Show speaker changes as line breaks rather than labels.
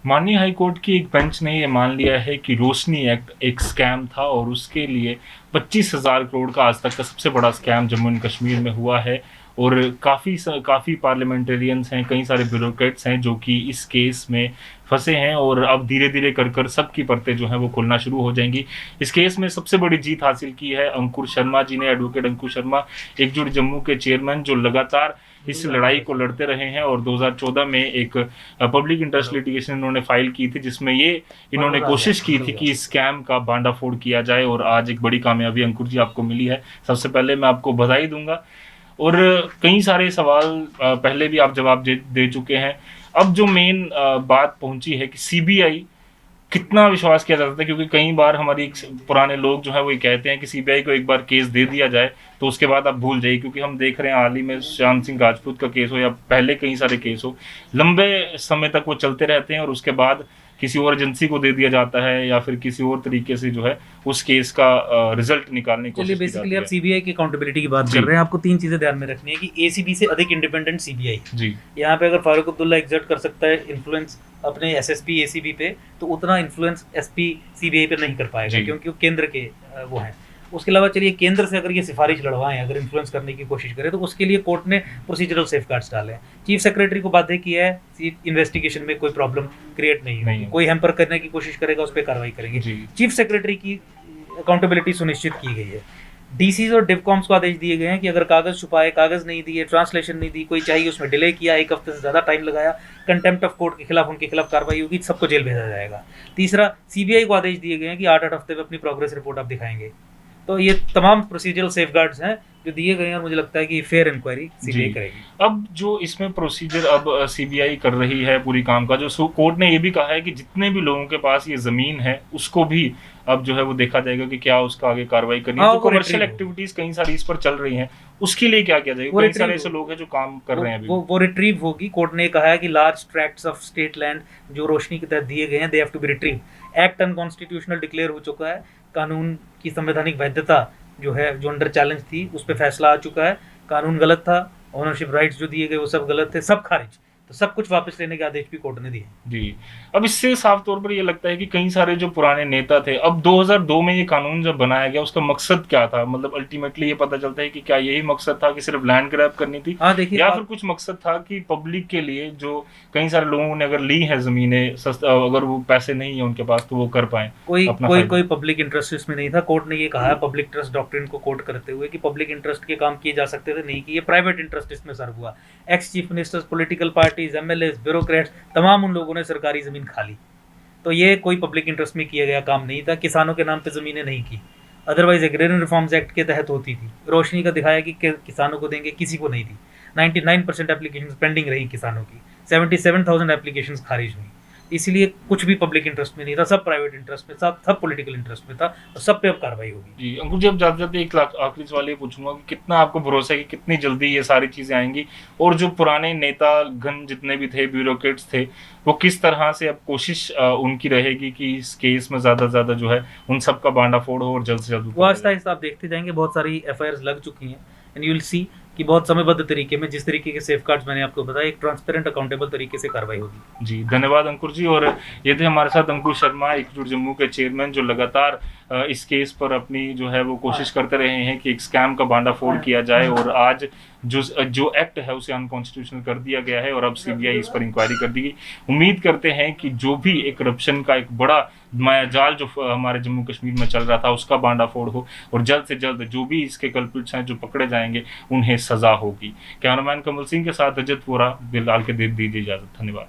माननीय हाईकोर्ट की एक बेंच ने ये मान लिया है कि रोशनी एक्ट एक स्कैम था और उसके लिए 25,000 करोड़ का आज तक का सबसे बड़ा स्कैम जम्मू एंड कश्मीर में हुआ है। और काफ़ी पार्लियामेंटेरियंस हैं, कई सारे ब्यूरोक्रेट्स हैं जो कि इस केस में फंसे हैं और अब धीरे धीरे कर कर सबकी परतें जो हैं वो खुलना शुरू हो जाएंगी। इस केस में सबसे बड़ी जीत हासिल की है अंकुर शर्मा जी ने, एडवोकेट अंकुर शर्मा, एकजुट जम्मू के चेयरमैन, जो लगातार इस लड़ाई को लड़ते रहे हैं। और 2014 में एक पब्लिक इंटरेस्ट लिटिगेशन इन्होंने फाइल की थी जिसमें ये इन्होंने कोशिश की थी कि स्कैम का भांडाफोड़ किया जाए और आज एक बड़ी कामयाबी अंकुर जी आपको मिली है। सबसे पहले मैं आपको बधाई दूंगा। और कई सारे सवाल पहले भी आप जवाब दे चुके हैं। अब जो मेन बात पहुंची है कि सीबीआई कितना विश्वास किया जाता था, क्योंकि कई बार हमारी पुराने लोग जो है वो ये कहते हैं कि सीबीआई को एक बार केस दे दिया जाए तो उसके बाद आप भूल जाइए, क्योंकि हम देख रहे हैं हाल ही में सुशांत सिंह राजपूत का केस हो या पहले कई सारे केस हो, लंबे समय तक वो चलते रहते हैं और उसके बाद किसी और एजेंसी को दे दिया जाता है या फिर किसी और तरीके से जो है उस केस का रिजल्ट निकालने की कोशिश की जाती है।
बेसिकली आप सीबीआई की अकाउंटेबिलिटी की बात कर रहे हैं। आपको तीन चीजें ध्यान में रखनी है कि एसीबी से अधिक इंडिपेंडेंट सीबीआई
जी।
यहाँ पे अगर फारूक अब्दुल्ला एग्जर्ट कर सकता है इन्फ्लुएंस अपने एसएसपी एसीबी पे, तो उतना इन्फ्लुएंस एसपी सीबीआई पे नहीं कर पाएगा क्योंकि वो केंद्र के वो हैं। उसके अलावा चलिए केंद्र से अगर ये सिफारिश लड़वाएं, अगर इन्फ्लुएंस करने की कोशिश करें, तो उसके लिए कोर्ट ने प्रोसीजरल सेफगार्ड्स डाले हैं। चीफ सेक्रेटरी को बाध्य किया है इन्वेस्टिगेशन में कोई प्रॉब्लम क्रिएट नहीं होगी, कोई हैम्पर करने की कोशिश करेगा उस पर कार्रवाई करेंगे। चीफ सेक्रेटरी की अकाउंटेबिलिटी सुनिश्चित की गई है। डीसीज और डिवकॉम्स को आदेश दिए गए हैं कि अगर कागज छुपाए, कागज नहीं दिए, ट्रांसलेशन नहीं दी, कोई चाहिए उसमें डिले किया, एक हफ्ते से ज़्यादा टाइम लगाया, कंटेम्प्ट ऑफ कोर्ट के खिलाफ उनके खिलाफ कार्रवाई होगी, सबको जेल भेजा जाएगा। तीसरा, सीबीआई को आदेश दिए गए हैं कि 8-8 हफ्ते में अपनी प्रोग्रेस रिपोर्ट आप दिखाएंगे। तो ये तमाम प्रोसीजरल सेफगार्ड्स हैं जो दिए गए हैं और मुझे लगता है कि फेयर इंक्वायरी सीबीआई करेगी।
अब जो इसमें प्रोसीजर अब सीबीआई कर रही है पूरी काम का, जो कोर्ट ने ये भी कहा है कि जितने भी लोगों के पास ये जमीन है उसको भी अब जो है वो देखा जाएगा कि क्या उसका आगे कार्रवाई करनी है। जो कमर्शियल एक्टिविटीज कई सारी इस पर चल रही हैं उसके लिए क्या किया जाएगा? कई सारे ऐसे लोग हैं जो काम कर रहे हैं अभी।
वो रिट्रीव होगी। कोर्ट ने कहा है कि large tracts of state land जो रोशनी के तहत दिए गए हैं, they have to be retrieve. Act unconstitutional declare हो चुका है। कानून की संवैधानिक वैधता जो है, जो अंडर चैलेंज थी, उस पर फैसला आ चुका है। कानून गलत था, ओनरशिप राइट्स जो दिए गए वो सब गलत थे, सब खारिज। तो सब कुछ वापस लेने के आदेश भी कोर्ट ने दिए।
जी। अब इससे साफ तौर पर ये लगता है कि कई सारे जो पुराने नेता थे, अब 2002 में ये कानून जब बनाया गया उसका मकसद क्या था? मतलब अल्टीमेटली ये पता चलता है कि क्या यही मकसद था कि सिर्फ लैंड ग्रैब करनी थी, या फिर कुछ मकसद था कि पब्लिक के लिए, जो कई सारे लोगों ने अगर ली है जमीनें, अगर वो पैसे नहीं है उनके पास तो वो कर पाए।
कोई पब्लिक इंटरेस्ट इसमें नहीं था। कोर्ट ने ये कहा है पब्लिक ट्रस्ट डॉक्ट्रिन को कोट करते हुए कि पब्लिक इंटरेस्ट के काम किए जा सकते थे, नहीं किए, प्राइवेट इंटरेस्ट इसमें सर्व हुआ। Ex chief ministers, political parties, MLAs, bureaucrats, तमाम उन लोगों ने सरकारी जमीन खा ली। तो ये कोई पब्लिक इंटरेस्ट में किया गया काम नहीं था। किसानों के नाम पे जमीनें नहीं की, अदरवाइज एग्रेरियन रिफॉर्म्स एक्ट के तहत होती थी। रोशनी का दिखाया कि किसानों को देंगे, किसी को नहीं दी। 99% एप्लीकेशंस पेंडिंग रही किसानों की, 77,000 एप्लीकेशंस खारिज हुई। इसलिए कुछ भी पब्लिक इंटरेस्ट में नहीं था, सब प्राइवेट इंटरेस्ट में था, सब पॉलिटिकल इंटरेस्ट में था, और सब पे अब कार्रवाई होगी।
जी अंकुर जी, अब जाते जाते एक आखिरी सवाल ये पूछूंगा कि कितना आपको भरोसा है कि कितनी जल्दी ये सारी चीजें आएंगी, और जो पुराने नेता गण जितने भी थे, ब्यूरोक्रेट्स थे, वो किस तरह से अब कोशिश उनकी रहेगी कि इस केस में ज्यादा से ज्यादा जो है उन सब का भांडाफोड़ हो और जल्द से जल्द?
वो आहिस्ता आहिस्ता आप देखते जाएंगे, बहुत सारी एफआईआर लग चुकी हैं, एंड यू विल सी कि बहुत समयबद्ध तरीके में, जिस तरीके के सेफगार्ड्स मैंने आपको बताया, एक ट्रांसपेरेंट अकाउंटेबल तरीके से कार्रवाई होगी।
जी धन्यवाद अंकुर जी। और ये थे हमारे साथ अंकुर शर्मा, एकजुट जम्मू के चेयरमैन, जो लगातार इस केस पर अपनी जो है वो कोशिश करते रहे हैं कि एक स्कैम का भांडाफोड़ किया जाए, और आज जो एक्ट है उसे अनकॉन्स्टिट्यूशनल कर दिया गया है और अब सीबीआई इस पर इंक्वायरी कर दी गई। उम्मीद करते हैं कि जो भी एक करप्शन का एक बड़ा मायाजाल जो हमारे जम्मू कश्मीर में चल रहा था उसका भांडाफोड़ हो, और जल्द से जल्द जो भी इसके कल्प्रिट्स हैं जो पकड़े जाएंगे उन्हें सजा होगी। कैमरामैन कमल सिंह के साथ अजित वोरा, बिलाल के दीजिए इजाजत। धन्यवाद।